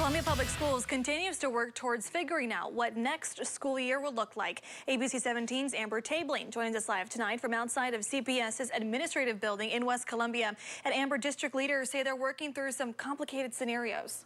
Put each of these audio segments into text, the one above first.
Columbia Public Schools continues to work towards figuring out what next school year will look like. ABC 17's Amber Tabling joins us live tonight from outside of CPS's administrative building in West Columbia. And Amber, district leaders say they're working through some complicated scenarios.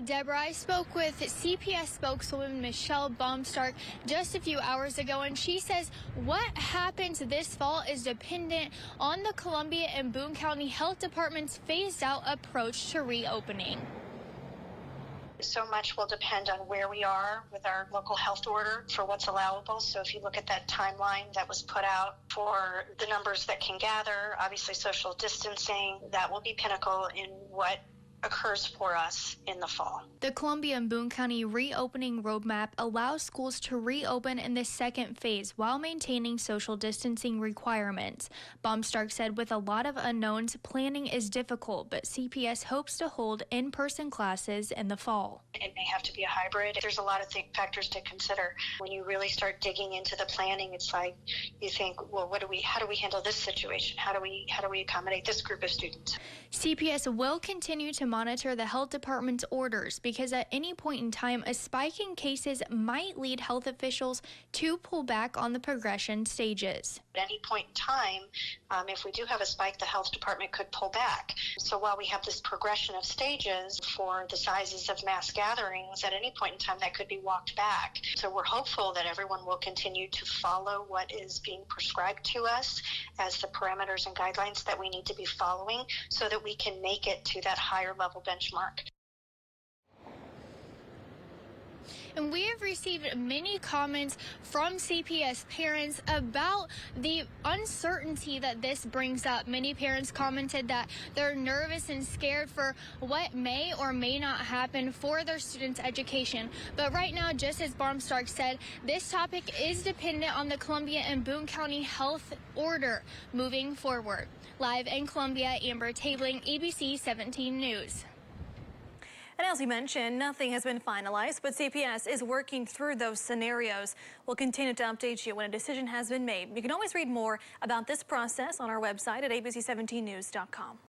Deborah, I spoke with CPS spokeswoman Michelle Baumstark just a few hours ago, and she says what happens this fall is dependent on the Columbia and Boone County Health Department's phased-out approach to reopening. So much will depend on where we are with our local health order for what's allowable. So if you look at that timeline that was put out for the numbers that can gather, obviously social distancing, that will be pinnacle in what occurs for us in the fall. The Columbia and Boone County reopening roadmap allows schools to reopen in the second phase while maintaining social distancing requirements. Baumstark said with a lot of unknowns, planning is difficult, but CPS hopes to hold in-person classes in the fall. It may have to be a hybrid. There's a lot of factors to consider. When you really start digging into the planning, it's like you think, well, how do we handle this situation? How do we accommodate this group of students? CPS will continue to monitor the health department's orders because at any point in time, a spike in cases might lead health officials to pull back on the progression stages. At any point in time, if we do have a spike, the health department could pull back. So while we have this progression of stages for the sizes of mass gatherings, at any point in time that could be walked back. So we're hopeful that everyone will continue to follow what is being prescribed to us as the parameters and guidelines that we need to be following so that we can make it to that higher level benchmark. And we have received many comments from CPS parents about the uncertainty that this brings up. Many parents commented that they're nervous and scared for what may or may not happen for their students' education. But right now, just as Baumstark said, this topic is dependent on the Columbia and Boone County health order moving forward. Live in Columbia, Amber Tabling, ABC 17 News. And as we mentioned, nothing has been finalized, but CPS is working through those scenarios. We'll continue to update you when a decision has been made. You can always read more about this process on our website at abc17news.com.